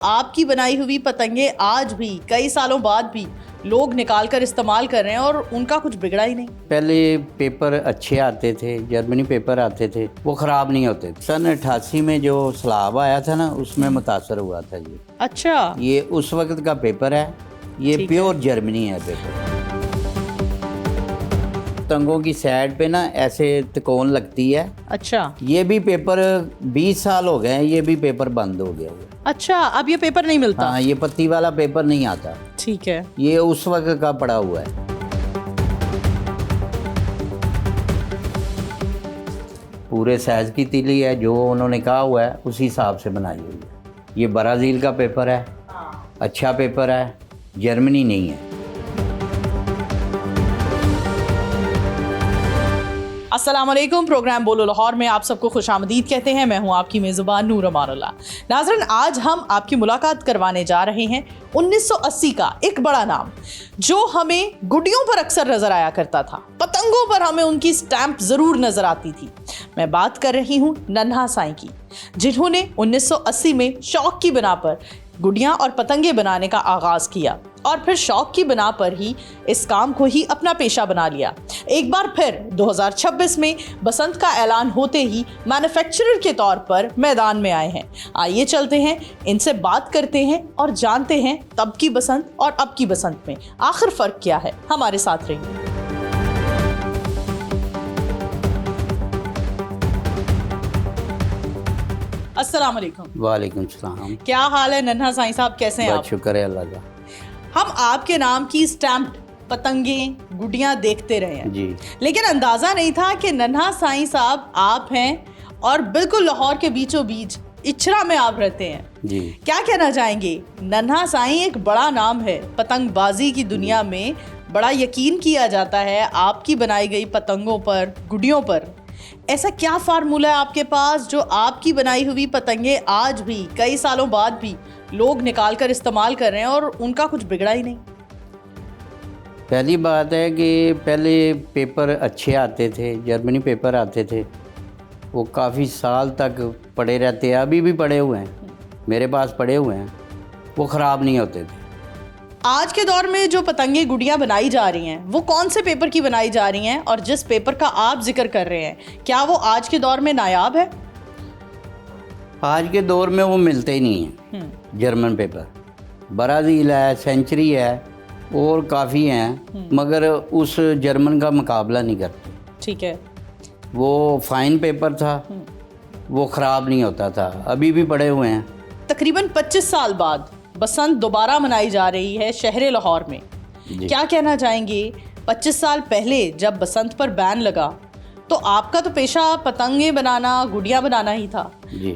आपकी बनाई हुई पतंगे आज भी कई सालों बाद भी लोग निकाल कर इस्तेमाल कर रहे हैं और उनका कुछ बिगड़ा ही नहीं। पहले पेपर अच्छे आते थे, जर्मनी पेपर आते थे, वो ख़राब नहीं होते थे। सन 88 में जो सैलाब आया था ना, उसमें मुतासर हुआ था ये। अच्छा, ये उस वक्त का पेपर है, ये प्योर जर्मनी है पेपर। पतंगों की साइड पे ना ऐसे तिकोन लगती है। अच्छा, ये भी पेपर 20 साल हो गए हैं, ये भी पेपर बंद हो गया है। अच्छा, अब ये पेपर नहीं मिलता। हाँ, ये पत्ती वाला पेपर नहीं आता। ठीक है, ये उस वक्त का पड़ा हुआ है। पूरे साइज की तीली है, जो उन्होंने कहा हुआ है उसी हिसाब से बनाई हुई है। ये ब्राज़ील का पेपर है, अच्छा पेपर है, जर्मनी नहीं है। अस्सलामुअलैकुम। प्रोग्राम बोलो लाहौर में आप सबको खुशामदीद कहते हैं। मैं हूं आपकी मेज़बान नूर अमानुल्लाह। नाज़रीन, आज हम आपकी मुलाकात करवाने जा रहे हैं 1980 का एक बड़ा नाम, जो हमें गुड्डियों पर अक्सर नजर आया करता था, पतंगों पर हमें उनकी स्टैंप जरूर नजर आती थी। मैं बात कर रही हूं नन्हा साईं की, जिन्होंने 1980 में शौक की बिना पर गुड़ियाँ और पतंगे बनाने का आगाज़ किया और फिर शौक की बिना पर ही इस काम को ही अपना पेशा बना लिया। एक बार फिर 2026 में बसंत का ऐलान होते ही मैन्युफैक्चरर के तौर पर मैदान में आए हैं। आइए चलते हैं, इनसे बात करते हैं और जानते हैं तब की बसंत और अब की बसंत में आखिर फ़र्क क्या है। हमारे साथ रहिए। अस्सलाम वालेकुम। वालेकुम सलाम। क्या हाल है नन्हा साईं साहब, कैसे हैं आप? बहुत शुक्र है अल्लाह का। हम आपके नाम की स्टैम्प पतंगे गुड़ियाँ देखते रहे हैं जी, लेकिन अंदाज़ा नहीं था कि नन्हा साईं साहब आप हैं और बिल्कुल लाहौर के बीचों बीच इचरा में आप रहते हैं जी। क्या कहना चाहेंगे? नन्हा साईं एक बड़ा नाम है पतंगबाजी की दुनिया में, बड़ा यकीन किया जाता है आपकी बनाई गई पतंगों पर, गुड़ियों पर। ऐसा क्या फार्मूला है आपके पास जो आपकी बनाई हुई पतंगे आज भी कई सालों बाद भी लोग निकाल कर इस्तेमाल कर रहे हैं और उनका कुछ बिगड़ा ही नहीं? पहली बात है कि पहले पेपर अच्छे आते थे, जर्मनी पेपर आते थे, वो काफ़ी साल तक पड़े रहते हैं, अभी भी पड़े हुए हैं, मेरे पास पड़े हुए हैं, वो ख़राब नहीं होते थे। आज के दौर में जो पतंगे गुड़ियाँ बनाई जा रही हैं वो कौन से पेपर की बनाई जा रही हैं, और जिस पेपर का आप जिक्र कर रहे हैं क्या वो आज के दौर में नायाब है? आज के दौर में वो मिलते ही नहीं हैं। जर्मन पेपर, ब्राज़ील है, सेंचुरी है और काफ़ी हैं, मगर उस जर्मन का मुकाबला नहीं करते। ठीक है। वो फाइन पेपर था, वो ख़राब नहीं होता था, अभी भी पड़े हुए हैं। तकरीबन 25 साल बाद बसंत दोबारा मनाई जा रही है शहर लाहौर में। क्या कहना चाहेंगे? 25 साल पहले जब बसंत पर बैन लगा तो आपका तो पेशा पतंगे बनाना, गुड़ियाँ बनाना ही था,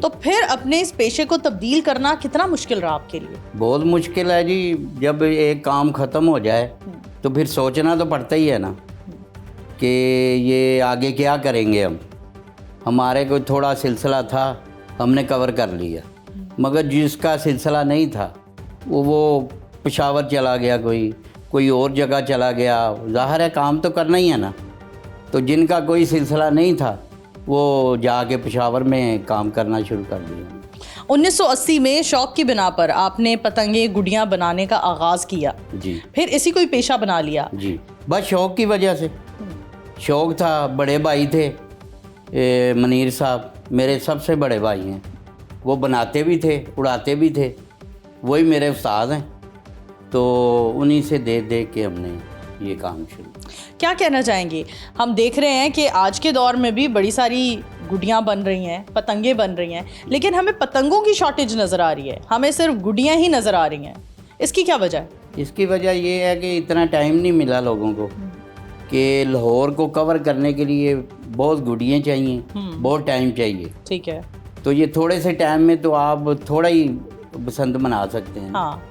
तो फिर अपने इस पेशे को तब्दील करना कितना मुश्किल रहा आपके लिए? बहुत मुश्किल है जी। जब एक काम ख़त्म हो जाए तो फिर सोचना तो पड़ता ही है ना कि ये आगे क्या करेंगे हम। हमारे को थोड़ा सिलसिला था, हमने कवर कर लिया, मगर जिसका सिलसिला नहीं था वो पेशावर चला गया, कोई और जगह चला गया। ज़ाहिर है काम तो करना ही है ना। तो जिनका कोई सिलसिला नहीं था वो जाके पेशावर में काम करना शुरू कर दिया। 1980 में शौक की बिना पर आपने पतंगे गुड़ियाँ बनाने का आगाज़ किया जी, फिर इसी कोई पेशा बना लिया? जी, बस शौक़ की वजह से। शौक़ था, बड़े भाई थे मनीर साहब, मेरे सबसे बड़े भाई हैं, वो बनाते भी थे, उड़ाते भी थे, वही मेरे उस्ताद हैं, तो उन्हीं से देख के हमने ये काम शुरू। क्या कहना चाहेंगे? हम देख रहे हैं कि आज के दौर में भी बड़ी सारी गुड़ियाँ बन रही हैं, पतंगे बन रही हैं, लेकिन हमें पतंगों की शॉर्टेज नज़र आ रही है, हमें सिर्फ गुड़ियाँ ही नज़र आ रही हैं। इसकी क्या वजह है? इसकी वजह ये है कि इतना टाइम नहीं मिला लोगों को कि लाहौर को कवर करने के लिए बहुत गुड़ियाँ चाहिए, बहुत टाइम चाहिए। ठीक है। तो ये थोड़े से टाइम में तो आप थोड़ा ही बसंत मना सकते हैं। हाँ,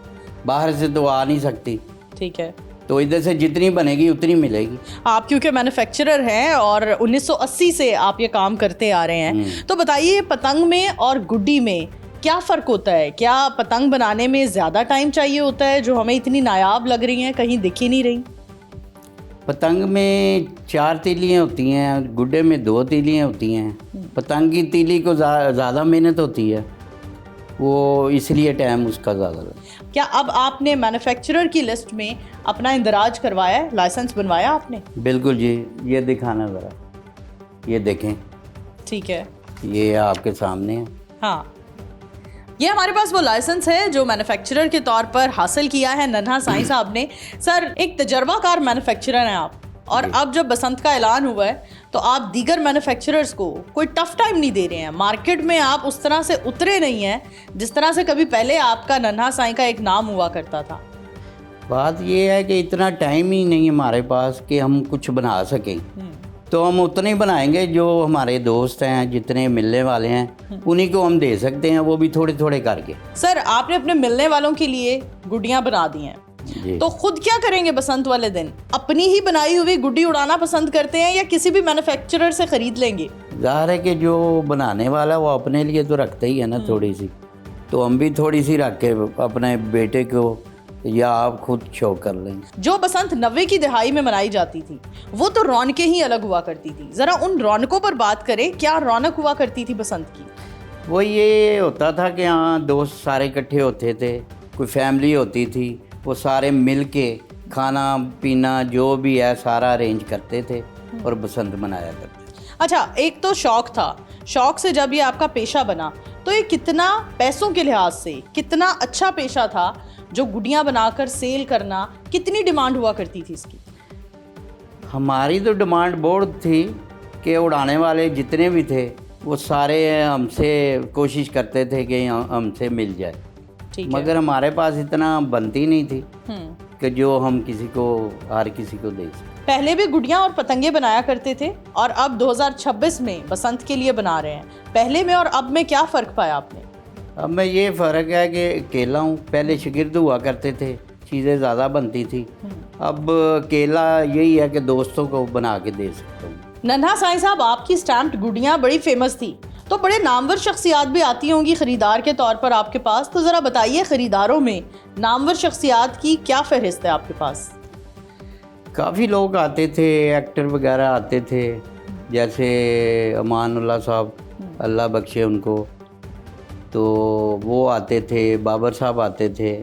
बाहर से तो आ नहीं सकती। ठीक है। तो इधर से जितनी बनेगी उतनी मिलेगी। आप क्योंकि मैन्युफैक्चरर हैं और 1980 से आप ये काम करते आ रहे हैं, तो बताइए पतंग में और गुड्डी में क्या फ़र्क होता है? क्या पतंग बनाने में ज़्यादा टाइम चाहिए होता है जो हमें इतनी नायाब लग रही हैं, कहीं दिख ही नहीं रही? पतंग में 4 तीलियाँ होती हैं, गुड्डे में 2 तीलियाँ होती हैं। पतंग की तीली को ज़्यादा मेहनत होती है वो इसलिए टाइम उसका ज़्यादा लगा। क्या अब आपने मैन्युफैक्चरर की लिस्ट में अपना इंदराज करवाया है, लाइसेंस बनवाया आपने? बिल्कुल जी, ये दिखाना ज़रा, ये देखें, ठीक है, ये आपके सामने है। हाँ, ये हमारे पास वो लाइसेंस है जो मैन्युफैक्चरर के तौर पर हासिल किया है नन्हा साईं साहब ने। सर, एक तजर्बाकार मैन्युफैक्चरर हैं आप, और अब जब बसंत का ऐलान हुआ है तो आप दीगर मैन्युफैक्चरर्स को कोई टफ टाइम नहीं दे रहे हैं। मार्केट में आप उस तरह से उतरे नहीं हैं जिस तरह से कभी पहले आपका नन्हा साईं का एक नाम हुआ करता था। बात ये है कि इतना टाइम ही नहीं है हमारे पास कि हम कुछ बना सकें, तो हम उतने ही बनाएंगे जो हमारे दोस्त हैं, जितने मिलने वाले हैं उन्हीं को हम दे सकते हैं, वो भी थोड़े थोड़े करके। सर, आपने अपने मिलने वालों के लिए गुड्डियां बना दी हैं, तो खुद क्या करेंगे बसंत वाले दिन? अपनी ही बनाई हुई गुड्डी उड़ाना पसंद करते हैं या किसी भी मैन्युफैक्चरर से खरीद लेंगे? ज़ाहिर है कि जो बनाने वाला वो अपने लिए तो रखता ही है ना थोड़ी सी, तो हम भी थोड़ी सी रख के अपने बेटे को या आप खुद शो कर लेंगे। जो बसंत 90 की दहाई में मनाई जाती थी वो तो रौनकें ही अलग हुआ करती थी। जरा उन रौनकों पर बात करें, क्या रौनक हुआ करती थी बसंत की? वो ये होता था कि हाँ, दोस्त सारे इकट्ठे होते थे, कोई फैमिली होती थी, वो सारे मिल के खाना पीना जो भी है सारा अरेंज करते थे और बसंत मनाया करते थे। अच्छा, एक तो शौक था, शौक से जब ये आपका पेशा बना तो ये कितना पैसों के लिहाज से कितना अच्छा पेशा था, जो गुड्डियां बनाकर सेल करना, कितनी डिमांड हुआ करती थी इसकी? हमारी तो डिमांड बहुत थी कि उड़ाने वाले जितने भी थे वो सारे हमसे कोशिश करते थे कि हमसे मिल जाए, मगर हमारे पास इतना बनती नहीं थी कि जो हम किसी को, हर किसी को दे सकें। पहले भी गुड़ियां और पतंगे बनाया करते थे और अब 2026 में बसंत के लिए बना रहे हैं। पहले में और अब में क्या फ़र्क पाया आपने? अब मैं ये फ़र्क है कि अकेला हूँ, पहले शागिर्द हुआ करते थे, चीज़ें ज़्यादा बनती थी, अब अकेला यही है कि दोस्तों को बना के दे सकता हूँ। नन्हा साईं साहब, आपकी स्टैम्प्ड गुड़ियां बड़ी फेमस थी, तो बड़े नामवर शख्सियात भी आती होंगी ख़रीदार के तौर पर आपके पास, तो ज़रा बताइए ख़रीदारों में नामवर शख्सियात की क्या फहरिस्त है आपके पास? काफ़ी लोग आते थे, एक्टर वगैरह आते थे, जैसे अमानुल्लाह साहब, अल्लाह बख्शे उनको, तो वो आते थे, बाबर साहब आते थे,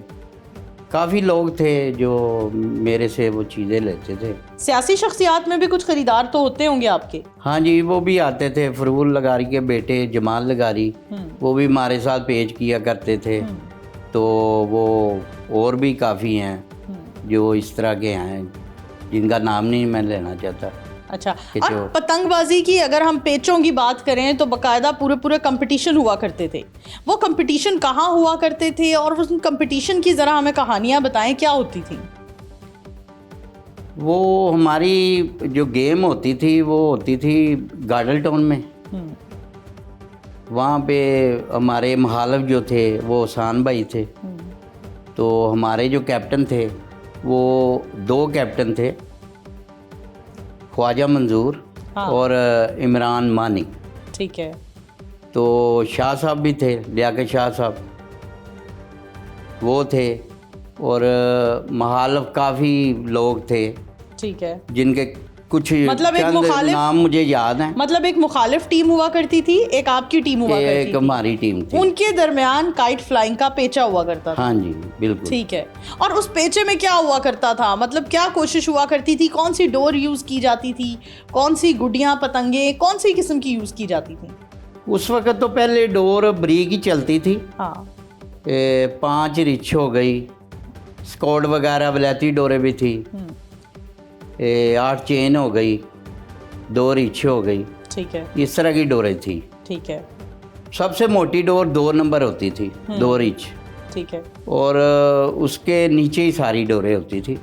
काफ़ी लोग थे जो मेरे से वो चीज़ें लेते थे। सियासी शख्सियात में भी कुछ ख़रीदार तो होते होंगे आपके? हाँ जी, वो भी आते थे, फरूल लगारी के बेटे जमाल लगारी, वो भी हमारे साथ पेश किया करते थे, तो वो और भी काफ़ी हैं जो इस तरह के हैं जिनका नाम नहीं मैं लेना चाहता। अच्छा, और पतंगबाजी की अगर हम पेचों की बात करें तो बाकायदा पूरे कंपटीशन हुआ करते थे, वो कंपटीशन कहाँ हुआ करते थे और उस कंपटीशन की ज़रा हमें कहानियाँ बताएं, क्या होती थी? वो हमारी जो गेम होती थी वो होती थी गार्डल टाउन में, वहाँ पे हमारे महालव जो थे वो हसान भाई थे, तो हमारे जो कैप्टन थे वो 2 कैप्टन थे, ख्वाजा मंजूर और इमरान मानी। ठीक है। तो शाह साहब भी थे, लियाकत शाह साहब वो थे, और महालव काफ़ी लोग थे। ठीक है। जिनके कुछ मतलब एक मुखालिफ नाम मुझे याद हैं। मतलब एक मुखालिफ टीम हुआ करती थी, एक आपकी टीम हुआ करती थी, एक हमारी टीम थी, उनके दरमियान काइट फ्लाइंग का पेचा हुआ करता था। हाँ जी, बिल्कुल। ठीक है। और उस पेचे में क्या हुआ करता था, मतलब क्या कोशिश हुआ करती थी, कौन सी डोर यूज़ की जाती थी, कौन सी गुड्डियाँ पतंगे कौन सी किस्म की यूज़ की जाती थी? उस वक्त तो पहले डोर ब्रीक ही चलती थी। हाँ। 5 रिच हो गई, स्कॉट वगैरह वलैती डोरें भी थी, 8 चेन हो गई, 2 रिच हो गई। ठीक है। इस तरह की डोरें थी। ठीक है। सबसे मोटी डोर 2 नंबर होती थी, 2 रिच। ठीक है। और उसके नीचे ही सारी डोरें होती थी,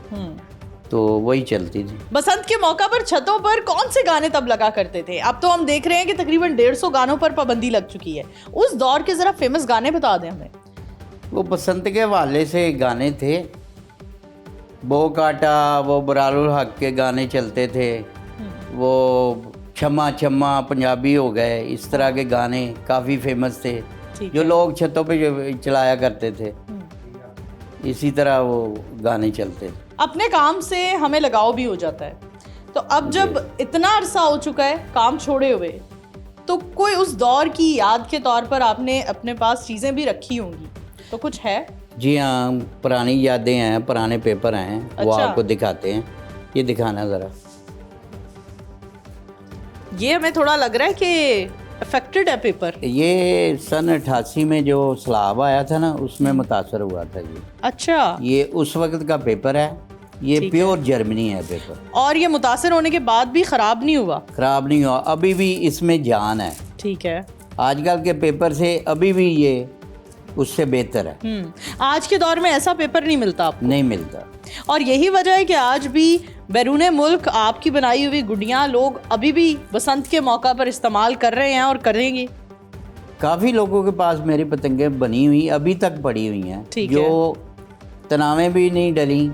तो वही चलती थी। बसंत के मौका पर छतों पर कौन से गाने तब लगा करते थे? अब तो हम देख रहे हैं कि तकरीबन 150 गानों पर पाबंदी लग चुकी है। उस दौर के जरा फेमस गाने बता दें हमें। वो बसंत के हवाले से गाने थे, बो काटा, वो बरारुल हक के गाने चलते थे, वो छम्मा छम्मा पंजाबी हो गए, इस तरह के गाने काफ़ी फेमस थे जो लोग छतों पे चलाया करते थे। इसी तरह वो गाने चलते थे। अपने काम से हमें लगाव भी हो जाता है, तो अब जब इतना अरसा हो चुका है काम छोड़े हुए, तो कोई उस दौर की याद के तौर पर आपने अपने पास चीज़ें भी रखी होंगी, तो कुछ है? जी हाँ, पुरानी यादें हैं, पुराने पेपर हैं, वो अच्छा। आपको दिखाते हैं। ये दिखाना ज़रा। ये हमें थोड़ा लग रहा है कि अफेक्टेड है पेपर। ये सन 88 में जो सैलाब आया था ना, उसमें मुतासर हुआ था ये। अच्छा। ये उस वक्त का पेपर है, ये ठीक प्योर जर्मनी है पेपर। और ये मुतासर होने के बाद भी ख़राब नहीं हुआ? ख़राब नहीं हुआ, अभी भी इसमें जान है। ठीक है। आजकल के पेपर से अभी भी ये उससे बेहतर है। आज के दौर में ऐसा पेपर नहीं मिलता आपको? नहीं मिलता। और यही वजह है कि आज भी बैरूने मुल्क आपकी बनाई हुई गुड़ियाँ लोग अभी भी बसंत के मौका पर इस्तेमाल कर रहे हैं और करेंगे। काफ़ी लोगों के पास मेरी पतंगें बनी हुई अभी तक पड़ी हुई हैं, ठीक जो तनावें भी नहीं डली,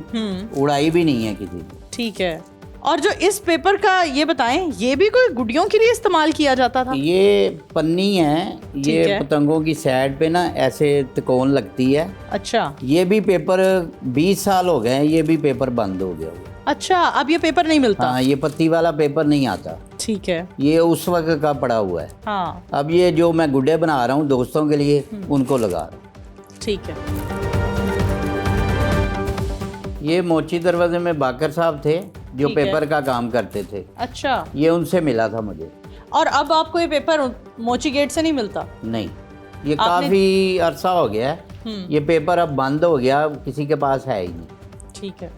उड़ाई भी नहीं है किसी की। ठीक है। और जो इस पेपर का ये बताएं, ये भी कोई गुड़ियों के लिए इस्तेमाल किया जाता था? ये पन्नी है, ये है। पतंगों की साइड पे ना ऐसे तिकोन लगती है। अच्छा। ये भी पेपर 20 साल हो गए हैं, ये भी पेपर बंद हो गया हुआ। अच्छा, अब ये पेपर नहीं मिलता? हाँ, ये पत्ती वाला पेपर नहीं आता। ठीक है। ये उस वक्त का पड़ा हुआ है। हाँ। अब ये जो मैं गुड्डे बना रहा हूँ दोस्तों के लिए, उनको लगा रहा हूँ। ठीक है। ये मोची दरवाजे में बाकर साहब थे जो ठीक है। पेपर का काम करते थे। अच्छा। ये उनसे मिला था मुझे। और अब आपको ये पेपर मोची गेट से नहीं मिलता? नहीं, ये काफ़ी अरसा हो गया है। ये पेपर अब बंद हो गया, किसी के पास है ही नहीं। ठीक है।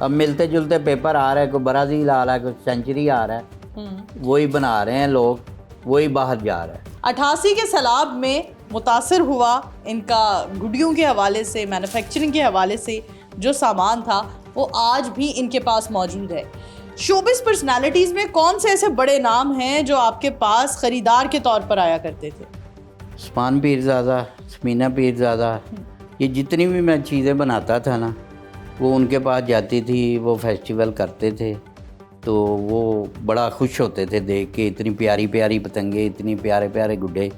अब मिलते जुलते पेपर आ रहे हैं, कोई ब्राज़ील आ रहा है, कोई सेंचुरी आ रहा है, वही बना रहे हैं लोग, वही बाहर जा रहा है। 88 के सैलाब में मुतासर हुआ इनका गुड़ियों के हवाले से, मैन्युफैक्चरिंग के हवाले से जो सामान था वो आज भी इनके पास मौजूद है। शोबिस पर्सनालिटीज़ में कौन से ऐसे बड़े नाम हैं जो आपके पास ख़रीदार के तौर पर आया करते थे? उस्मान पीरज़ादा, समीना पीरज़ादा, ये जितनी भी मैं चीज़ें बनाता था ना, वो उनके पास जाती थी, वो फेस्टिवल करते थे, तो वो बड़ा खुश होते थे देख के, इतनी प्यारी प्यारी पतंगे, इतनी प्यारे प्यारे गुड्डे,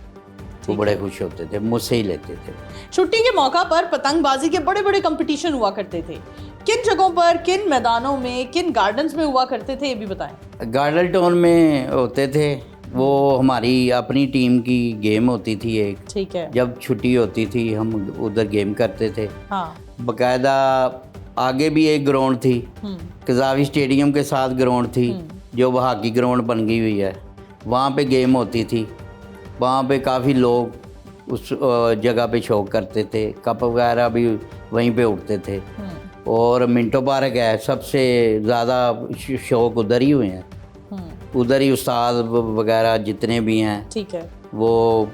वो बड़े खुश होते थे, मुझसे ही लेते थे। छुट्टी के मौका पर पतंगबाजी के बड़े बड़े कंपटीशन हुआ करते थे, किन जगहों पर, किन मैदानों में, किन गार्डन्स में हुआ करते थे, ये भी बताएं। गार्डन टाउन में होते थे, वो हमारी अपनी टीम की गेम होती थी एक। ठीक है। जब छुट्टी होती थी हम उधर गेम करते थे। हाँ। बाकायदा आगे भी एक ग्राउंड थी, कज़ावी स्टेडियम के साथ ग्राउंड थी, जो वहाँ की ग्राउंड बन गई हुई है, वहाँ पे गेम होती थी। वहाँ पे काफ़ी लोग उस जगह पे शौक करते थे, कप वगैरह भी वहीं पे उठते थे। और मिंटो पार्क है, सबसे ज़्यादा शौक उधर ही हुए हैं, उधर ही उस्ताद वगैरह जितने भी हैं, ठीक है, वो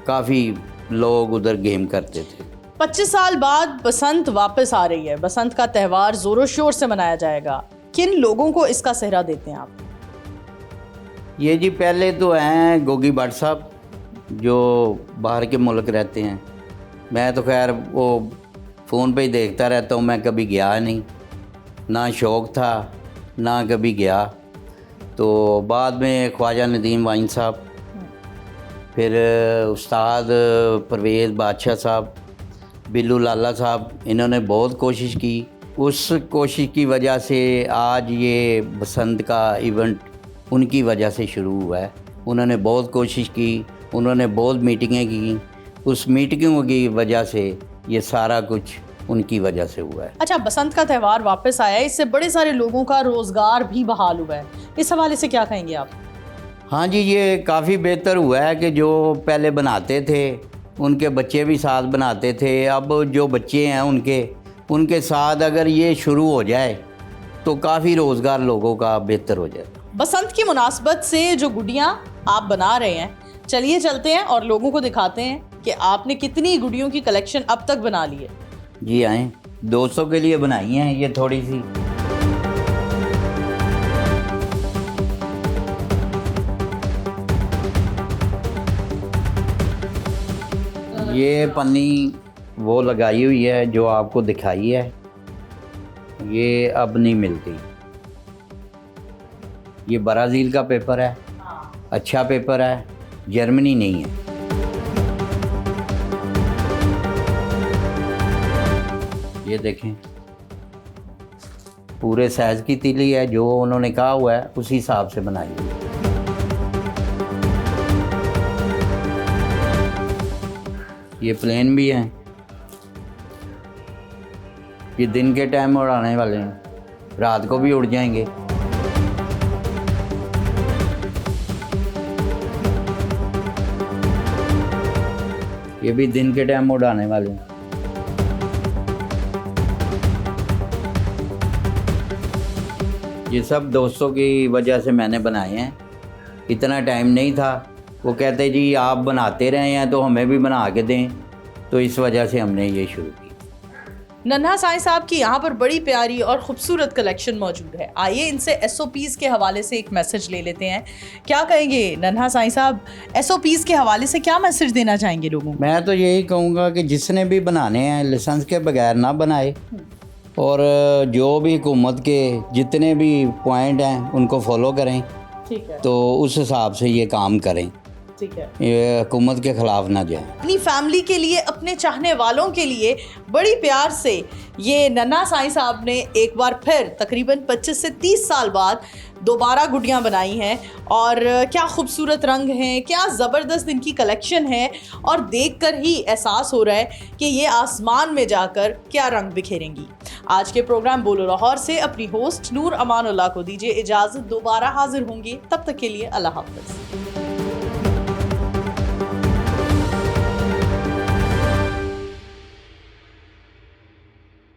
काफ़ी लोग उधर गेम करते थे। 25 साल बाद बसंत वापस आ रही है, बसंत का त्यौहार ज़ोरों शोर से मनाया जाएगा, किन लोगों को इसका सेहरा देते हैं आप? ये जी पहले तो हैं गोगी भट्ट साहब जो बाहर के मुल्क रहते हैं। मैं तो खैर वो फ़ोन पे ही देखता रहता हूँ, मैं कभी गया नहीं, ना शौक़ था ना कभी गया। तो बाद में ख्वाजा नदीम वाइन साहब, फिर उस्ताद परवेज़ बादशाह साहब, बिल्लू लाला साहब, इन्होंने बहुत कोशिश की। उस कोशिश की वजह से आज ये बसंत का इवेंट उनकी वजह से शुरू हुआ है। उन्होंने बहुत कोशिश की, उन्होंने बहुत मीटिंगें की, उस मीटिंगों की वजह से ये सारा कुछ उनकी वजह से हुआ है। अच्छा, बसंत का त्यौहार वापस आया है, इससे बड़े सारे लोगों का रोज़गार भी बहाल हुआ है, इस हवाले से क्या कहेंगे आप? हाँ जी, ये काफ़ी बेहतर हुआ है कि जो पहले बनाते थे उनके बच्चे भी साथ बनाते थे, अब जो बच्चे हैं उनके साथ अगर ये शुरू हो जाए तो काफ़ी रोज़गार लोगों का बेहतर हो जाए। बसंत की मुनासबत से जो गुड़ियाँ आप बना रहे हैं, चलिए चलते हैं और लोगों को दिखाते हैं कि आपने कितनी गुड़ियों की कलेक्शन अब तक बना ली है। जी आएँ, दोस्तों के लिए बनाई हैं ये थोड़ी सी। ये पन्नी वो लगाई हुई है जो आपको दिखाई है, ये अब नहीं मिलती। ये ब्राज़ील का पेपर है, अच्छा पेपर है, जर्मनी नहीं है। ये देखें, पूरे साइज़ की तीली है, जो उन्होंने कहा हुआ है उसी हिसाब से बनाई हुई है। ये प्लेन भी हैं, ये दिन के टाइम उड़ाने वाले हैं, रात को भी उड़ जाएंगे। ये भी दिन के टाइम उड़ाने वाले हैं। ये सब दोस्तों की वजह से मैंने बनाए हैं, इतना टाइम नहीं था। वो कहते जी आप बनाते रहे हैं तो हमें भी बना के दें, तो इस वजह से हमने ये शुरू की। नन्हा साईं साहब की यहाँ पर बड़ी प्यारी और खूबसूरत कलेक्शन मौजूद है। आइए इनसे एसओपीज़ के हवाले से एक मैसेज ले लेते हैं। क्या कहेंगे नन्हा साईं साहब, एसओपीज़ के हवाले से क्या मैसेज देना चाहेंगे लोगों को? मैं तो यही कहूँगा कि जिसने भी बनाने हैं लाइसेंस के बगैर ना बनाए, और जो भी हुकूमत के जितने भी पॉइंट हैं उनको फॉलो करें, ठीक है, तो उस हिसाब से ये काम करें, ठीक है। ये हुकूमत के ख़िलाफ़ ना जाए। अपनी फैमिली के लिए, अपने चाहने वालों के लिए बड़ी प्यार से ये नन्हा साईं साहब ने एक बार फिर तकरीबन 25 से 30 साल बाद दोबारा गुड़ियाँ बनाई हैं। और क्या खूबसूरत रंग हैं, क्या ज़बरदस्त इनकी कलेक्शन है, और देखकर ही एहसास हो रहा है कि ये आसमान में जाकर क्या रंग बिखेरेंगी। आज के प्रोग्राम बोलो लाहौर से अपनी होस्ट नूर अमानुल्लाह को दीजिए इजाज़त। दोबारा हाजिर होंगे, तब तक के लिए अल्लाह हाफ़िज़।